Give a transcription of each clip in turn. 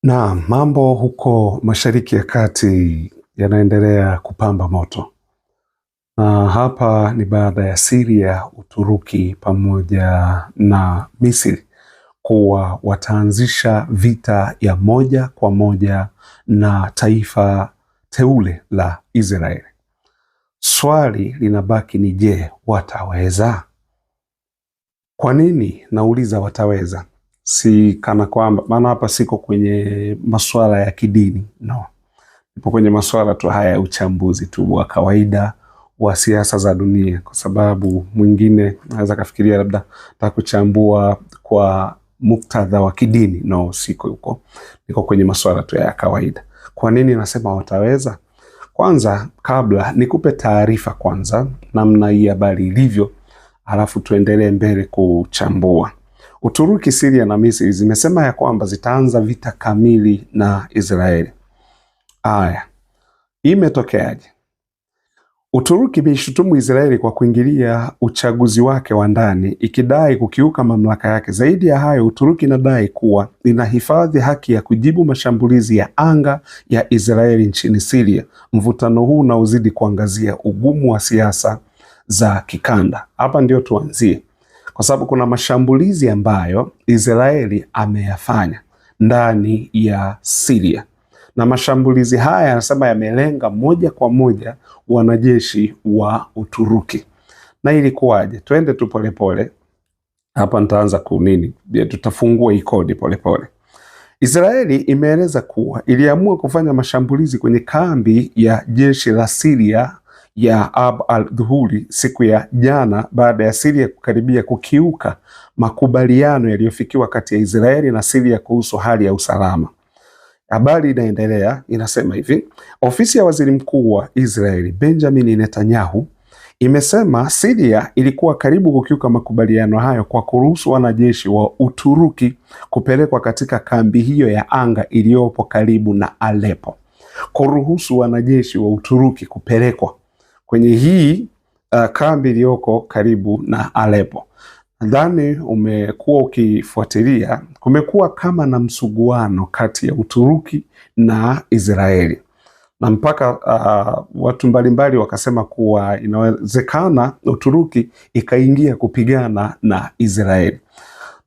Na mambo huko Mashariki ya Kati yanaendelea kupamba moto, na hapa ni baada ya Syria, Uturuki pamoja na Misri kuwa wataanzisha vita ya moja kwa moja na taifa teule la Israeli. Swali linabaki ni je, wataweza? Kwa nini nauliza wataweza? Si kana kwamba, maana hapa siko kwenye masuala ya kidini, no. Nipo kwenye masuala tu haya ya uchambuzi tu wa kawaida wa siasa za dunia, kwa sababu mwingine anaweza kafikiria labda takuchambua kwa muktadha wa kidini. No, siko huko. Niko kwenye masuala tu ya kawaida. Kwa nini nasema wataweza? Kwanza, kabla nikupe taarifa kwanza namna hii habari ilivyo, alafu tuendelee mbele kuchambua. Uturuki, Syria na Misri zimesema ya kwamba zitaanza vita kamili na Israeli. Haya, imetokeaje? Uturuki imeishutumu Israeli kwa kuingilia uchaguzi wake wa ndani, ikidai kukiuka mamlaka yake. Zaidi ya hayo, Uturuki inadai kuwa inahifadhi haki ya kujibu mashambulizi ya anga ya Israeli nchini Syria. Mvutano huu unaozidi kuangazia ugumu wa siasa za kikanda. Hapa ndio tuanzie, kwa sababu kuna mashambulizi ambayo Israeli ameyafanya ndani ya Syria, na mashambulizi haya yanasema yamelenga moja kwa moja wanajeshi wa Uturuki. Na ilikuwaje? Twende tu polepole hapa, nitaanza kunini, tutafungua hii kodi polepole. Israeli imeeleza kuwa iliamua kufanya mashambulizi kwenye kambi ya jeshi la Syria ya Ab al-Dhuhuri siku ya jana baada ya Syria kukaribia kukiuka makubaliano yaliyofikiwa kati ya Israeli na Syria kuhusu hali ya usalama. Habari inaendelea, inasema hivi: ofisi ya waziri mkuu wa Israeli Benjamin Netanyahu imesema Syria ilikuwa karibu kukiuka makubaliano hayo kwa kuruhusu wanajeshi wa Uturuki kupelekwa katika kambi hiyo ya anga iliyopo karibu na Aleppo. Kuruhusu wanajeshi wa Uturuki kupelekwa kwenye hii kambi iliyoko karibu na Aleppo. Nadhani umekuwa ukifuatilia, kumekuwa kama na msuguano kati ya Uturuki na Israeli, na mpaka watu mbalimbali wakasema kuwa inawezekana Uturuki ikaingia kupigana na Israeli.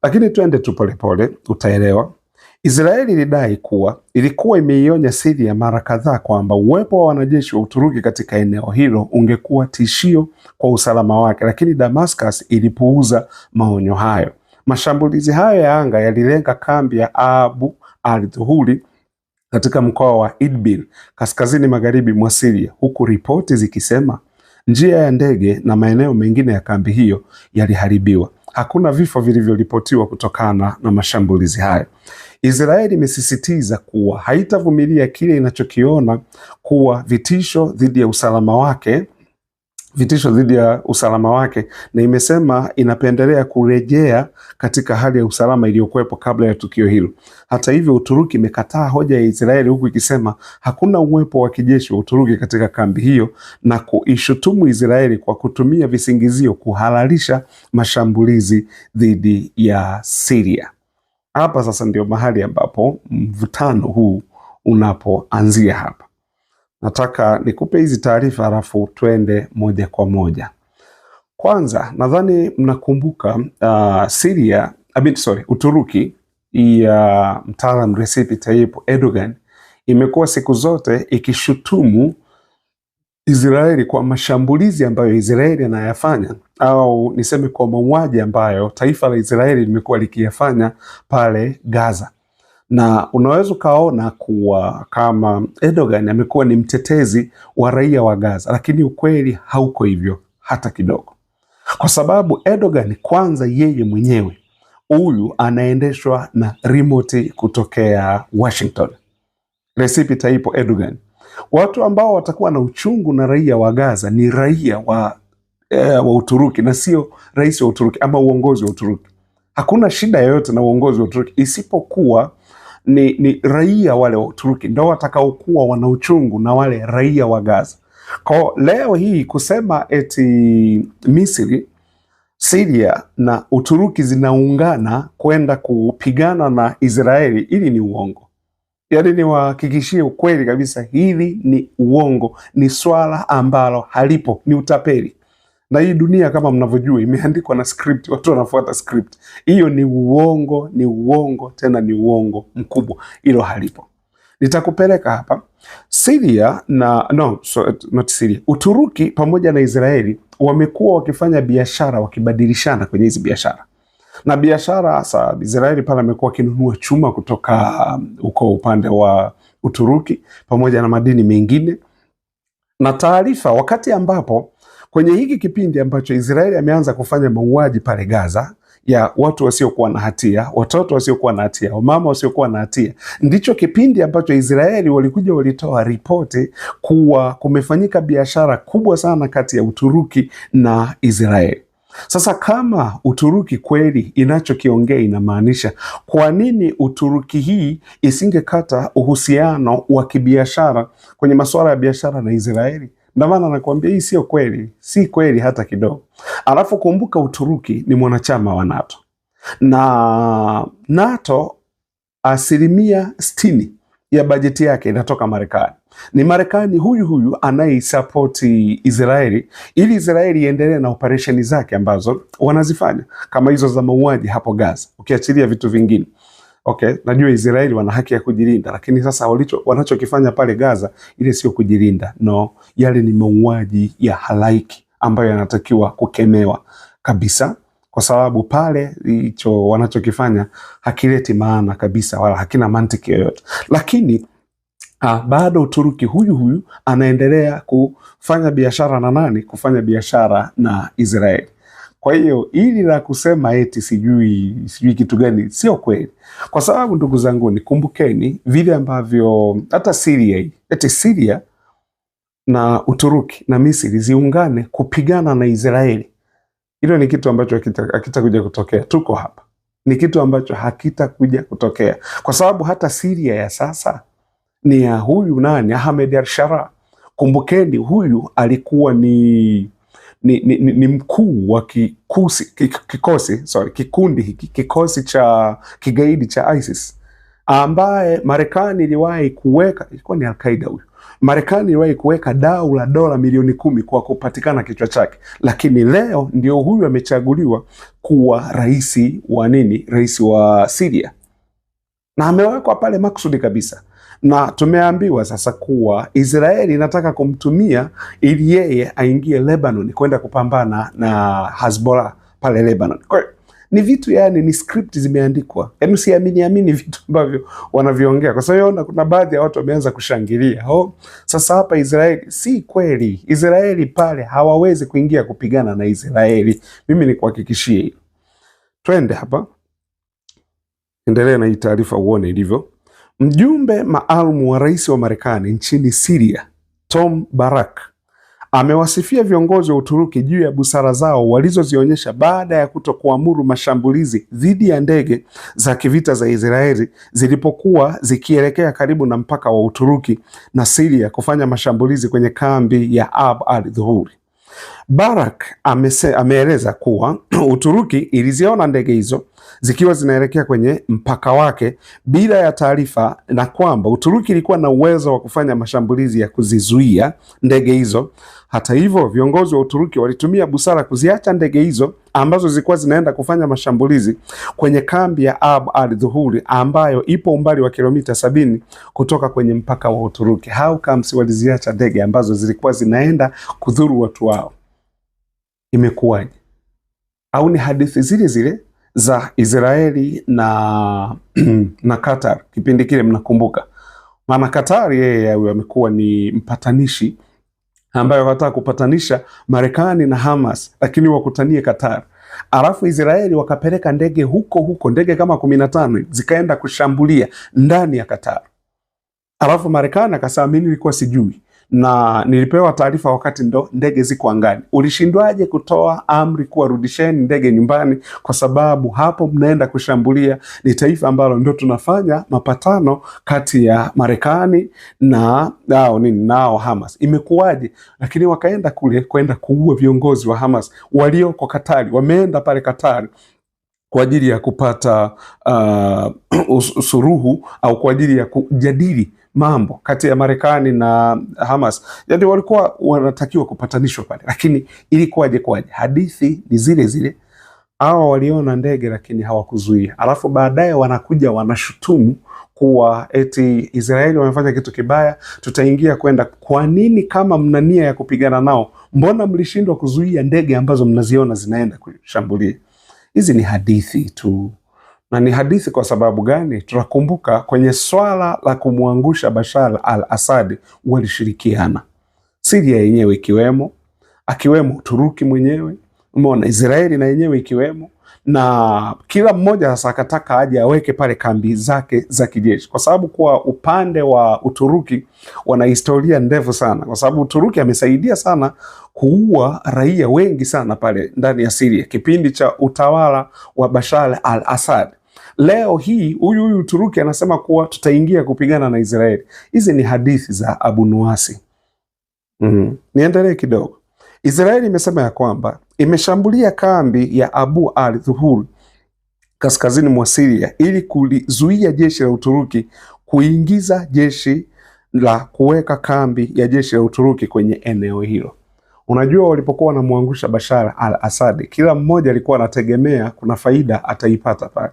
Lakini tuende tu polepole, utaelewa. Israeli ilidai kuwa ilikuwa imeionya Syria mara kadhaa kwamba uwepo wa wanajeshi wa Uturuki katika eneo hilo ungekuwa tishio kwa usalama wake, lakini Damascus ilipuuza maonyo hayo. Mashambulizi hayo ya anga yalilenga kambi ya Abu al-Dhuhuri katika mkoa wa Idlib kaskazini magharibi mwa Syria, huku ripoti zikisema njia ya ndege na maeneo mengine ya kambi hiyo yaliharibiwa. Hakuna vifo vilivyoripotiwa kutokana na mashambulizi hayo. Israeli imesisitiza kuwa haitavumilia kile inachokiona kuwa vitisho dhidi ya usalama wake, na imesema inapendelea kurejea katika hali ya usalama iliyokuwepo kabla ya tukio hilo. Hata hivyo, Uturuki imekataa hoja ya Israeli, huku ikisema hakuna uwepo wa kijeshi wa Uturuki katika kambi hiyo, na kuishutumu Israeli kwa kutumia visingizio kuhalalisha mashambulizi dhidi ya Syria. Hapa sasa ndio mahali ambapo mvutano huu unapoanzia. Hapa nataka nikupe hizi taarifa halafu twende moja kwa moja. Kwanza, nadhani mnakumbuka Uturuki ya mtaalam Recep Tayyip Erdogan imekuwa siku zote ikishutumu Israeli kwa mashambulizi ambayo Israeli anayafanya, au niseme kwa mauaji ambayo taifa la Israeli limekuwa likiyafanya pale Gaza. Na unaweza ukaona kuwa kama Erdogan amekuwa ni mtetezi wa raia wa Gaza, lakini ukweli hauko hivyo hata kidogo. Kwa sababu Erdogan, kwanza, yeye mwenyewe huyu anaendeshwa na remote kutokea Washington. Recep Tayyip Erdogan. Watu ambao watakuwa na uchungu na raia wa Gaza ni raia wa Uturuki, na sio rais wa Uturuki ama uongozi wa Uturuki. Hakuna shida yoyote na uongozi wa Uturuki, isipokuwa ni raia wale wa Uturuki ndio watakaokuwa wana uchungu na wale raia wa Gaza. Kwa leo hii kusema eti Misri, Syria na Uturuki zinaungana kwenda kupigana na Israeli, ili ni uongo. Yaani niwahakikishie ukweli kabisa, hili ni uongo, ni swala ambalo halipo, ni utapeli. Na hii dunia kama mnavyojua imeandikwa na script, watu wanafuata script. Hiyo ni uongo, ni uongo, tena ni uongo mkubwa. Hilo halipo. Nitakupeleka hapa Syria na not Syria. Uturuki pamoja na Israeli wamekuwa wakifanya biashara, wakibadilishana kwenye hizi biashara. Na biashara hasa Israeli pale amekuwa akinunua chuma kutoka huko upande wa Uturuki pamoja na madini mengine. Na taarifa wakati ambapo kwenye hiki kipindi ambacho Israeli ameanza kufanya mauaji pale Gaza ya watu wasiokuwa na hatia, watoto wasiokuwa na hatia, wamama wasiokuwa na hatia, ndicho kipindi ambacho Israeli walitoa ripoti kuwa kumefanyika biashara kubwa sana kati ya Uturuki na Israeli. Sasa kama Uturuki kweli inachokiongea inamaanisha, kwa nini Uturuki hii isingekata uhusiano wa kibiashara kwenye masuala ya biashara na Israeli? Ndio maana nakwambia hii sio kweli, si kweli hata kidogo. Alafu kumbuka Uturuki ni mwanachama wa NATO. Na NATO 60% ya bajeti yake inatoka Marekani. Ni Marekani huyu anayeisapoti Israeli ili Israeli iendelee na operesheni zake ambazo wanazifanya kama hizo za mauaji hapo Gaza, ukiachilia vitu vingine. Okay, najua Israeli wana haki ya kujilinda, lakini sasa wanachokifanya pale Gaza ile sio kujilinda. No, yale ni mauaji ya halaiki ambayo yanatakiwa kukemewa kabisa, kwa sababu pale hicho wanachokifanya hakileti maana kabisa wala hakina mantiki yoyote. Lakini bado Uturuki huyu anaendelea kufanya biashara na nani? Kufanya biashara na Israeli. Kwa hiyo hili la kusema eti sijui kitu gani sio kweli, kwa sababu ndugu zangu, kumbukeni vile ambavyo hata Syria na Uturuki na Misri ziungane kupigana na Israeli. Hilo ni kitu ambacho hakitakuja kutokea. Tuko hapa, ni kitu ambacho hakitakuja kutokea, kwa sababu hata Syria ya sasa ni ya huyu nani? Ahmed al-Sharaa. Kumbukeni huyu alikuwa ni mkuu wa kikosi cha kigaidi cha ISIS, ambaye Marekani iliwahi kuweka, ilikuwa ni Al-Qaeda huyu. Marekani iliwahi kuweka dau la dola milioni 10 kwa kupatikana kichwa chake, lakini leo ndio huyu amechaguliwa kuwa rais wa Syria, na amewekwa pale maksudi kabisa. Na tumeambiwa sasa kuwa Israeli inataka kumtumia ili yeye aingie Lebanon kwenda kupambana na Hezbollah pale Lebanon. Kwa ni vitu ni script zimeandikwa. Yaani usiamini vitu ambavyo wanaviongea. Kwa sababu kuna baadhi ya watu wameanza kushangilia. Sasa hapa Israeli, si kweli. Israeli pale hawawezi kuingia kupigana na Israeli. Mimi nikuhakikishie hilo. Twende hapa. Endelea na hii taarifa uone ilivyo. Mjumbe maalum wa rais wa Marekani nchini Syria, Tom Barak, amewasifia viongozi wa Uturuki juu ya busara zao walizozionyesha baada ya kutokuamuru mashambulizi dhidi ya ndege za kivita za Israeli zilipokuwa zikielekea karibu na mpaka wa Uturuki na Syria kufanya mashambulizi kwenye kambi ya Ab al-Dhuhuri. Barak ameeleza kuwa Uturuki iliziona ndege hizo zikiwa zinaelekea kwenye mpaka wake bila ya taarifa, na kwamba Uturuki ilikuwa na uwezo wa kufanya mashambulizi ya kuzizuia ndege hizo. Hata hivyo, viongozi wa Uturuki walitumia busara kuziacha ndege hizo ambazo zilikuwa zinaenda kufanya mashambulizi kwenye kambi ya Ab al-Dhuhuri ambayo ipo umbali wa kilomita 70 kutoka kwenye mpaka wa Uturuki. How comes waliziacha ndege ambazo zilikuwa zinaenda kudhuru watu wao? Imekuwaje? Au ni hadithi zile za Israeli na Qatar kipindi kile, mnakumbuka? Maana Qatar yeye amekuwa ni mpatanishi ambaye wanataka kupatanisha Marekani na Hamas, lakini wakutanie Qatar. Alafu Israeli wakapeleka ndege huko, ndege kama 15 zikaenda kushambulia ndani ya Qatar. Alafu Marekani akasema mimi nilikuwa sijui na nilipewa taarifa wakati ndo ndege ziko angani. Ulishindwaje kutoa amri kuwarudisheni ndege nyumbani? Kwa sababu hapo mnaenda kushambulia ni taifa ambalo ndo tunafanya mapatano kati ya Marekani na nao Hamas. Imekuwaje? Lakini wakaenda kule kwenda kuua viongozi wa Hamas walioko Katari. Wameenda pale Katari kwa ajili ya kupata suruhu au kwa ajili ya kujadili mambo kati ya Marekani na Hamas. Yaani walikuwa wanatakiwa kupatanishwa pale, lakini ilikuwaje? Hadithi ni zile zile. Hawa waliona ndege lakini hawakuzuia, alafu baadaye wanakuja wanashutumu kuwa eti Israeli wamefanya kitu kibaya, tutaingia kwenda. Kwa nini? Kama mna nia ya kupigana nao, mbona mlishindwa kuzuia ndege ambazo mnaziona zinaenda kushambulia? Hizi ni hadithi tu. Na ni hadithi kwa sababu gani? Tunakumbuka kwenye swala la kumwangusha Bashar al-Assad walishirikiana, Syria yenyewe ikiwemo, akiwemo Uturuki mwenyewe, umeona, Israeli na yenyewe ikiwemo, na kila mmoja sasa akataka aje aweke pale kambi zake za kijeshi, kwa sababu kwa upande wa Uturuki wana historia ndefu sana, kwa sababu Uturuki amesaidia sana kuua raia wengi sana pale ndani ya Syria kipindi cha utawala wa Bashar al-Assad. Leo hii huyu Uturuki anasema kuwa tutaingia kupigana na Israeli. Hizi ni hadithi za Abu Nuwasi. Niendelee kidogo. Israeli imesema ya kwamba imeshambulia kambi ya Abu al-Zuhur kaskazini mwa Syria ili kulizuia jeshi la Uturuki kuingiza jeshi la kuweka kambi ya jeshi la Uturuki kwenye eneo hilo. Unajua, walipokuwa wanamwangusha Bashar al-Assad, kila mmoja alikuwa anategemea kuna faida ataipata pale,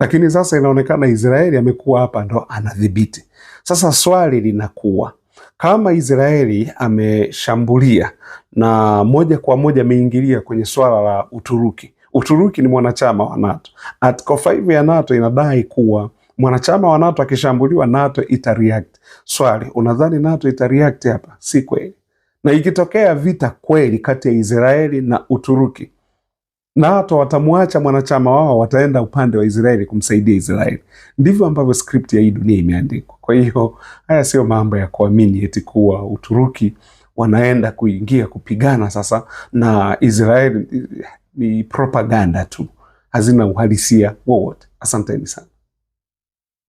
lakini sasa inaonekana Israeli amekuwa hapa ndo anadhibiti. Sasa swali linakuwa, kama Israeli ameshambulia na moja kwa moja ameingilia kwenye swala la Uturuki. Uturuki ni mwanachama wa NATO. Article 5 ya NATO inadai kuwa mwanachama wa NATO akishambuliwa NATO itareact. Swali, unadhani NATO itareact hapa? Si kweli. Na ikitokea vita kweli kati ya Israeli na Uturuki, NATO watamwacha mwanachama wao, wataenda upande wa Israeli kumsaidia Israeli. Ndivyo ambavyo script ya hii dunia imeandikwa. Kwa hiyo haya sio mambo ya kuamini eti kuwa Uturuki wanaenda kuingia kupigana sasa na Israeli. Ni propaganda tu, hazina uhalisia wowote. Asanteni sana.